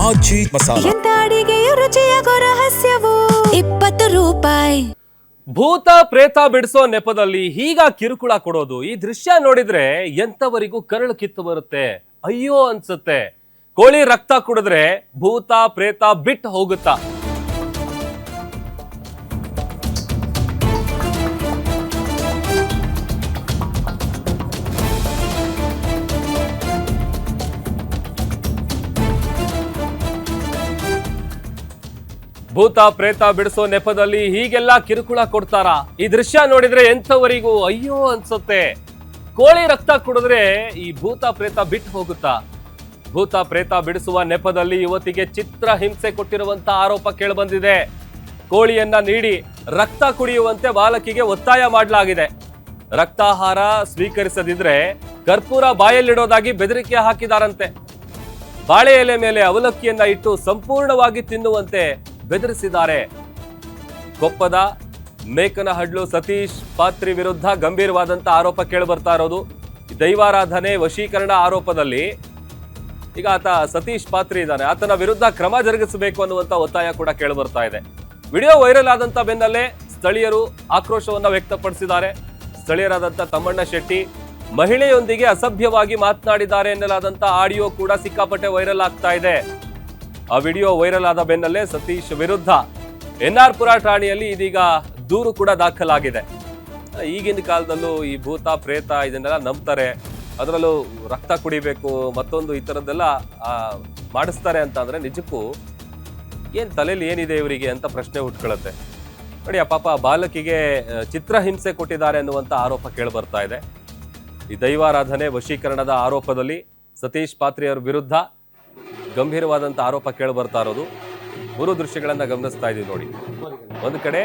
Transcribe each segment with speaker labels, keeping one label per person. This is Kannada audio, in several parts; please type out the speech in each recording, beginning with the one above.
Speaker 1: ಆಚಿ ಮಸಾಲ.
Speaker 2: ಎಂತ ಅಡಿಗೆಯ ರುಚಿಯಾಗೋ ರಹಸ್ಯವು 20 ರೂಪಾಯಿ.
Speaker 3: ಭೂತ ಪ್ರೇತ ಬಿಡಿಸೋ ನೆಪದಲ್ಲಿ ಹೀಗ ಕಿರುಕುಳ ಕೊಡೋದು, ಈ ದೃಶ್ಯ ನೋಡಿದ್ರೆ ಎಂತವರಿಗೂ ಕರಳು ಕಿತ್ತು ಬರುತ್ತೆ, ಅಯ್ಯೋ ಅನ್ಸುತ್ತೆ. ಕೋಳಿ ರಕ್ತ ಕುಡಿದ್ರೆ ಭೂತ ಪ್ರೇತ ಬಿಟ್ಟು ಹೋಗುತ್ತಾ? ಭೂತ ಪ್ರೇತ ಬಿಡಿಸೋ ನೆಪದಲ್ಲಿ ಹೀಗೆಲ್ಲ ಕಿರುಕುಳ ಕೊಡ್ತಾರಾ? ಈ ದೃಶ್ಯ ನೋಡಿದ್ರೆ ಎಂಥವರಿಗೂ ಅಯ್ಯೋ ಅನ್ಸುತ್ತೆ. ಕೋಳಿ ರಕ್ತ ಕುಡಿದ್ರೆ ಈ ಭೂತ ಪ್ರೇತ ಬಿಟ್ಟು ಹೋಗುತ್ತಾ? ಭೂತ ಪ್ರೇತ ಬಿಡಿಸುವ ನೆಪದಲ್ಲಿ ಯುವತಿಗೆ ಚಿತ್ರ ಹಿಂಸೆ ಕೊಟ್ಟಿರುವಂತ ಆರೋಪ ಕೇಳಿಬಂದಿದೆ. ಕೋಳಿಯನ್ನ ನೀಡಿ ರಕ್ತ ಕುಡಿಯುವಂತೆ ಬಾಲಕಿಗೆ ಒತ್ತಾಯ ಮಾಡಲಾಗಿದೆ. ರಕ್ತಾಹಾರ ಸ್ವೀಕರಿಸದಿದ್ರೆ ಕರ್ಪೂರ ಬಾಯಲ್ಲಿಡೋದಾಗಿ ಬೆದರಿಕೆ ಹಾಕಿದಾರಂತೆ. ಬಾಳೆ ಎಲೆ ಮೇಲೆ ಅವಲಕ್ಕಿಯನ್ನ ಇಟ್ಟು ಸಂಪೂರ್ಣವಾಗಿ ತಿನ್ನುವಂತೆ ಬೆದರಿಸಿದ್ದಾರೆ. ಕೊಪ್ಪದ ಮೇಕನಹಡ್ಲು ಸತೀಶ್ ಪಾತ್ರಿ ವಿರುದ್ಧ ಗಂಭೀರವಾದಂತ ಆರೋಪ ಕೇಳಿ ಬರ್ತಾ ಇರೋದು. ದೈವಾರಾಧನೆ ವಶೀಕರಣ ಆರೋಪದಲ್ಲಿ ಈಗ ಆತ ಸತೀಶ್ ಪಾತ್ರಿ ಇದ್ದಾನೆ, ಆತನ ವಿರುದ್ಧ ಕ್ರಮ ಜರುಗಿಸಬೇಕು ಅನ್ನುವಂತ ಒತ್ತಾಯ ಕೂಡ ಕೇಳಿ ಬರ್ತಾ ಇದೆ. ವಿಡಿಯೋ ವೈರಲ್ ಆದಂತ ಬೆನ್ನಲ್ಲೇ ಸ್ಥಳೀಯರು ಆಕ್ರೋಶವನ್ನ ವ್ಯಕ್ತಪಡಿಸಿದ್ದಾರೆ. ಸ್ಥಳೀಯರಾದಂತ ತಮ್ಮಣ್ಣ ಶೆಟ್ಟಿ ಮಹಿಳೆಯೊಂದಿಗೆ ಅಸಭ್ಯವಾಗಿ ಮಾತನಾಡಿದ್ದಾರೆ ಎನ್ನಲಾದಂತ ಆಡಿಯೋ ಕೂಡ ಸಿಕ್ಕಾಪಟ್ಟೆ ವೈರಲ್ ಆಗ್ತಾ ಇದೆ. ಆ ವಿಡಿಯೋ ವೈರಲ್ ಆದ ಬೆನ್ನಲ್ಲೇ ಸತೀಶ್ ವಿರುದ್ಧ ಎನ್ಆರ್ ಪುರ ಠಾಣೆಯಲ್ಲಿ ಇದೀಗ ದೂರು ಕೂಡ ದಾಖಲಾಗಿದೆ. ಈಗಿನ ಕಾಲದಲ್ಲೂ ಈ ಭೂತ ಪ್ರೇತ ಇದನ್ನೆಲ್ಲ ನಂಬ್ತಾರೆ, ಅದರಲ್ಲೂ ರಕ್ತ ಕುಡಿಬೇಕು ಮತ್ತೊಂದು ಈ ಥರದ್ದೆಲ್ಲ ಮಾಡಿಸ್ತಾರೆ ಅಂತ ಅಂದ್ರೆ ನಿಜಕ್ಕೂ ಏನ್ ತಲೆಯಲ್ಲಿ ಏನಿದೆ ಇವರಿಗೆ ಅಂತ ಪ್ರಶ್ನೆ ಹುಟ್ಕೊಳ್ಳುತ್ತೆ. ನೋಡಿ, ಆ ಪಾಪ ಬಾಲಕಿಗೆ ಚಿತ್ರಹಿಂಸೆ ಕೊಟ್ಟಿದ್ದಾರೆ ಅನ್ನುವಂಥ ಆರೋಪ ಕೇಳಿ ಬರ್ತಾ ಇದೆ. ಈ ದೈವಾರಾಧನೆ ವಶೀಕರಣದ ಆರೋಪದಲ್ಲಿ ಸತೀಶ್ ಪಾತ್ರಿಯವರ ವಿರುದ್ಧ ಗಂಭೀರವಾದಂಥ ಆರೋಪ ಕೇಳಿ ಬರ್ತಾ ಇರೋದು. 3 ದೃಶ್ಯಗಳನ್ನ ಗಮನಿಸ್ತಾ ಇದೀವಿ ನೋಡಿ. ಒಂದು ಕಡೆ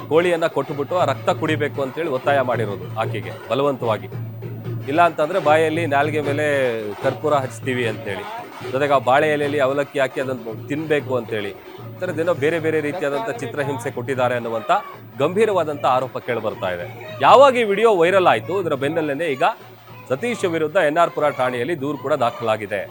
Speaker 3: ಕೋಳಿಯನ್ನ ಕೊಟ್ಟುಬಿಟ್ಟು ಆ ರಕ್ತ ಕುಡಿಬೇಕು ಅಂತೇಳಿ ಒತ್ತಾಯ ಮಾಡಿರೋದು ಆಕೆಗೆ ಬಲವಂತವಾಗಿ. ಇಲ್ಲ ಅಂತಂದ್ರೆ ಬಾಯಲ್ಲಿ ನಾಲ್ಗೆ ಮೇಲೆ ಕರ್ಪೂರ ಹಚ್ತೀವಿ ಅಂತೇಳಿ, ಜೊತೆಗೆ ಆ ಬಾಳೆ ಎಲೆಯಲ್ಲಿ ಅವಲಕ್ಕಿ ಹಾಕಿ ಅದನ್ನು ತಿನ್ಬೇಕು ಅಂತೇಳಿ, ಈ ಥರದ್ದೇನೋ ಬೇರೆ ಬೇರೆ ರೀತಿಯಾದಂಥ ಚಿತ್ರಹಿಂಸೆ ಕೊಟ್ಟಿದ್ದಾರೆ ಅನ್ನುವಂಥ ಗಂಭೀರವಾದಂಥ ಆರೋಪ ಕೇಳಿ ಬರ್ತಾ ಇದೆ. ಯಾವಾಗ ಈ ವಿಡಿಯೋ ವೈರಲ್ ಆಯಿತು, ಇದರ ಬೆನ್ನಲ್ಲೇ ಈಗ ಸತೀಶ್ ವಿರುದ್ಧ ಎನ್ಆರ್ ಪುರ ಠಾಣೆಯಲ್ಲಿ ದೂರು ಕೂಡ ದಾಖಲಾಗಿದೆ.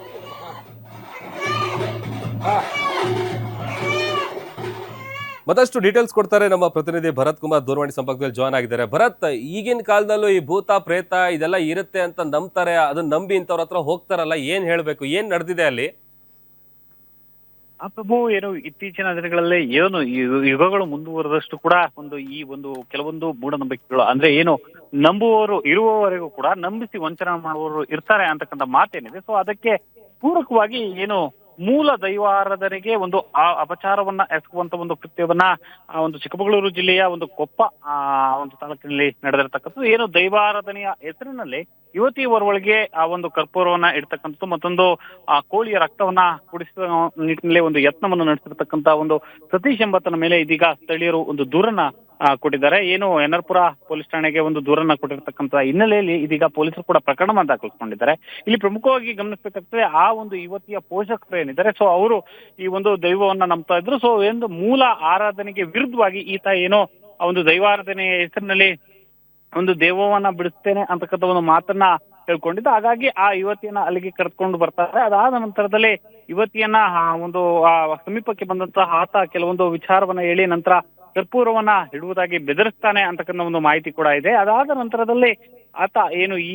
Speaker 3: ಮತ್ತಷ್ಟು ಡೀಟೇಲ್ಸ್ ಕೊಡ್ತಾರೆ ನಮ್ಮ ಪ್ರತಿನಿಧಿ ಭರತ್ ಕುಮಾರ್, ದೂರವಾಣಿ ಸಂಪರ್ಕದಲ್ಲಿ ಜಾಯ್ನ್ ಆಗಿದ್ದಾರೆ. ಭರತ್, ಈಗಿನ ಕಾಲದಲ್ಲೂ ಈ ಭೂತ ಪ್ರೇತ ಇದೆಲ್ಲ ಇರುತ್ತೆ ಅಂತ ನಂಬ್ತಾರೆ, ಅದನ್ನ ನಂಬಿ ಇಂಥವ್ರ ಹತ್ರ ಹೋಗ್ತಾರಲ್ಲ, ಏನ್ ಹೇಳ್ಬೇಕು, ಏನ್ ನಡೆದಿದೆ ಅಲ್ಲಿ?
Speaker 4: ಪ್ರಭು, ಏನು ಇತ್ತೀಚಿನ ದಿನಗಳಲ್ಲಿ ಏನು ಯುಗಗಳು ಮುಂದುವರೆದಷ್ಟು ಕೂಡ ಈ ಕೆಲವೊಂದು ಮೂಢನಂಬಿಕೆಗಳು, ಅಂದ್ರೆ ಏನು ನಂಬುವವರು ಇರುವವರೆಗೂ ಕೂಡ ನಂಬಿಸಿ ವಂಚನೆ ಮಾಡುವವರು ಇರ್ತಾರೆ ಅಂತಕ್ಕಂಥ ಮಾತೇನಿದೆ. ಸೊ ಅದಕ್ಕೆ ಪೂರಕವಾಗಿ ಏನು ಮೂಲ ದೈವಾರಾಧನೆಗೆ ಅಪಚಾರವನ್ನ ಎಸಗುವಂತ ಕೃತ್ಯವನ್ನ ಚಿಕ್ಕಮಗಳೂರು ಜಿಲ್ಲೆಯ ಕೊಪ್ಪ ತಾಲೂಕಿನಲ್ಲಿ ನಡೆದಿರತಕ್ಕಂಥದ್ದು. ಏನು ದೈವಾರಾಧನೆಯ ಹೆಸರಿನಲ್ಲಿ ಯುವತಿ ಓರ್ವಳಿಗೆ ಕರ್ಪೂರವನ್ನ ಇಡ್ತಕ್ಕಂಥದ್ದು, ಮತ್ತೊಂದು ಕೋಳಿಯ ರಕ್ತವನ್ನ ಕುಡಿಸುವ ನಿಟ್ಟಿನಲ್ಲಿ ಯತ್ನವನ್ನು ನಡೆಸಿರ್ತಕ್ಕಂಥ ಸತೀಶ್ ಎಂಬತನ ಮೇಲೆ ಇದೀಗ ಸ್ಥಳೀಯರು ದೂರನ್ನ ಕೊಟ್ಟಿದ್ದಾರೆ. ಏನು ಎನ್ಆರ್ ಪುರ ಪೊಲೀಸ್ ಠಾಣೆಗೆ ದೂರನ್ನ ಕೊಟ್ಟಿರ್ತಕ್ಕಂಥ ಹಿನ್ನೆಲೆಯಲ್ಲಿ ಇದೀಗ ಪೊಲೀಸರು ಕೂಡ ಪ್ರಕರಣವನ್ನು ದಾಖಲಿಸಿಕೊಂಡಿದ್ದಾರೆ. ಇಲ್ಲಿ ಪ್ರಮುಖವಾಗಿ ಗಮನಿಸಬೇಕಾಗ್ತದೆ, ಆ ಯುವತಿಯ ಪೋಷಕರು ಏನಿದ್ದಾರೆ, ಸೊ ಅವರು ಈ ದೈವವನ್ನ ನಂಬ್ತಾ ಇದ್ರು. ಸೊ ಮೂಲ ಆರಾಧನೆಗೆ ವಿರುದ್ಧವಾಗಿ ಈತ ಏನೋ ದೈವಾರಾಧನೆಯ ಹೆಸರಿನಲ್ಲಿ ದೇವವನ್ನ ಬಿಡಿಸ್ತೇನೆ ಅಂತಕ್ಕಂಥ ಮಾತನ್ನ ಹೇಳ್ಕೊಂಡಿದ್ದು. ಹಾಗಾಗಿ ಆ ಯುವತಿಯನ್ನ ಅಲ್ಲಿಗೆ ಕರೆದುಕೊಂಡು ಬರ್ತಾರೆ. ಅದಾದ ನಂತರದಲ್ಲಿ ಯುವತಿಯನ್ನ ಸಮೀಪಕ್ಕೆ ಬಂದಂತಹ ಆತ ಕೆಲವೊಂದು ವಿಚಾರವನ್ನ ಹೇಳಿ ನಂತರ ಕರ್ಪೂರವನ್ನ ಇಡುವುದಾಗಿ ಬೆದರಿಸ್ತಾನೆ ಅಂತಕ್ಕಂಥ ಮಾಹಿತಿ ಕೂಡ ಇದೆ. ಅದಾದ ನಂತರದಲ್ಲಿ ಆತ ಏನು ಈ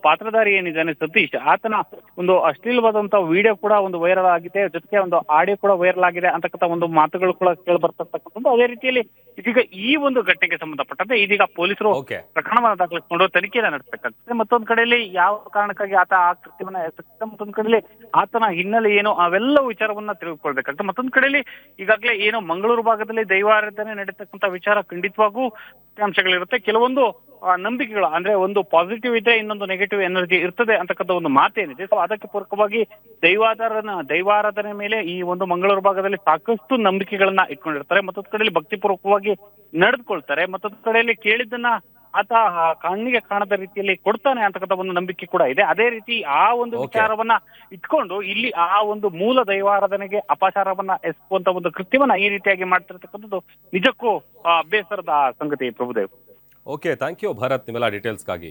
Speaker 4: ಪಾತ್ರಧಾರಿ ಏನಿದ್ದಾನೆ ಸತೀಶ್, ಆತನ ಅಶ್ಲೀಲವಾದಂತಹ ವಿಡಿಯೋ ಕೂಡ ವೈರಲ್ ಆಗಿದೆ, ಜೊತೆಗೆ ಆಡಿಯೋ ಕೂಡ ವೈರಲ್ ಆಗಿದೆ ಅಂತಕ್ಕಂಥ ಮಾತುಗಳು ಕೂಡ ಕೇಳಿ ಬರ್ತಕ್ಕಂಥದ್ದು. ಅದೇ ರೀತಿಯಲ್ಲಿ ಇದೀಗ ಈ ಘಟನೆಗೆ ಸಂಬಂಧಪಟ್ಟಂತೆ ಇದೀಗ ಪೊಲೀಸರು ಪ್ರಕರಣವನ್ನು ದಾಖಲಿಸಿಕೊಂಡು ತನಿಖೆಯನ್ನು ನಡೆಸಬೇಕಾಗ್ತದೆ. ಮತ್ತೊಂದು ಕಡೆಯಲ್ಲಿ ಯಾವ ಕಾರಣಕ್ಕಾಗಿ ಆತ ಆ ಕೃತ್ಯವನ್ನ ಎಸಗ್ತಾನೆ, ಮತ್ತೊಂದು ಕಡೆಯಲ್ಲಿ ಆತನ ಹಿನ್ನೆಲೆ ಏನು ಅವೆಲ್ಲ ವಿಚಾರವನ್ನ ತಿಳಿದುಕೊಳ್ಬೇಕಾಗ್ತದೆ. ಮತ್ತೊಂದು ಕಡೆಯಲ್ಲಿ ಈಗಾಗಲೇ ಏನು ಮಂಗಳೂರು ಭಾಗದಲ್ಲಿ ದೈವಾರಾಧನೆ ನಡೀತಕ್ಕಂಥ ವಿಚಾರ ಖಂಡಿತವಾಗೂ ಅಂಶಗಳಿರುತ್ತೆ. ಕೆಲವೊಂದು ನಂಬಿಕೆಗಳು ಅಂದ್ರೆ ಪಾಸಿಟಿವ್ ಇದೆ, ಇನ್ನೊಂದು ನೆಗೆಟಿವ್ ಎನರ್ಜಿ ಇರ್ತದೆ ಅಂತಕ್ಕಂಥ ಮಾತೇನಿದೆ. ಸೊ ಅದಕ್ಕೆ ಪೂರಕವಾಗಿ ದೈವಾರಾಧನೆ ಮೇಲೆ ಈ ಮಂಗಳೂರು ಭಾಗದಲ್ಲಿ ಸಾಕಷ್ಟು ನಂಬಿಕೆಗಳನ್ನ ಇಟ್ಕೊಂಡಿರ್ತಾರೆ. ಮತ್ತೊಂದು ಕಡೆಯಲ್ಲಿ ಭಕ್ತಿಪೂರ್ವಕವಾಗಿ ನಡೆದುಕೊಳ್ತಾರೆ, ಮತ್ತೊಂದು ಕಡೆಯಲ್ಲಿ ಕೇಳಿದ್ದನ್ನ ಆತ ಕಣ್ಣಿಗೆ ಕಾಣದ ರೀತಿಯಲ್ಲಿ ಕೊಡ್ತಾನೆ ಅಂತಕ್ಕಂಥ ನಂಬಿಕೆ ಕೂಡ ಇದೆ. ಅದೇ ರೀತಿ ಆ ವಿಚಾರವನ್ನ ಇಟ್ಕೊಂಡು ಇಲ್ಲಿ ಆ ಮೂಲ ದೈವಾರಾಧನೆಗೆ ಅಪಚಾರವನ್ನ ಎಸಗುವಂತ ಕೃತ್ಯವನ್ನ ಈ ರೀತಿಯಾಗಿ ಮಾಡ್ತಿರ್ತಕ್ಕಂಥದ್ದು ನಿಜಕ್ಕೂ ಬೇಸರದ ಸಂಗತಿ Prabhudev.
Speaker 3: Okay, thank you Bharat ನಿಮ್ಮೆಲ್ಲ ಡೀಟೇಲ್ಸ್ಗಾಗಿ.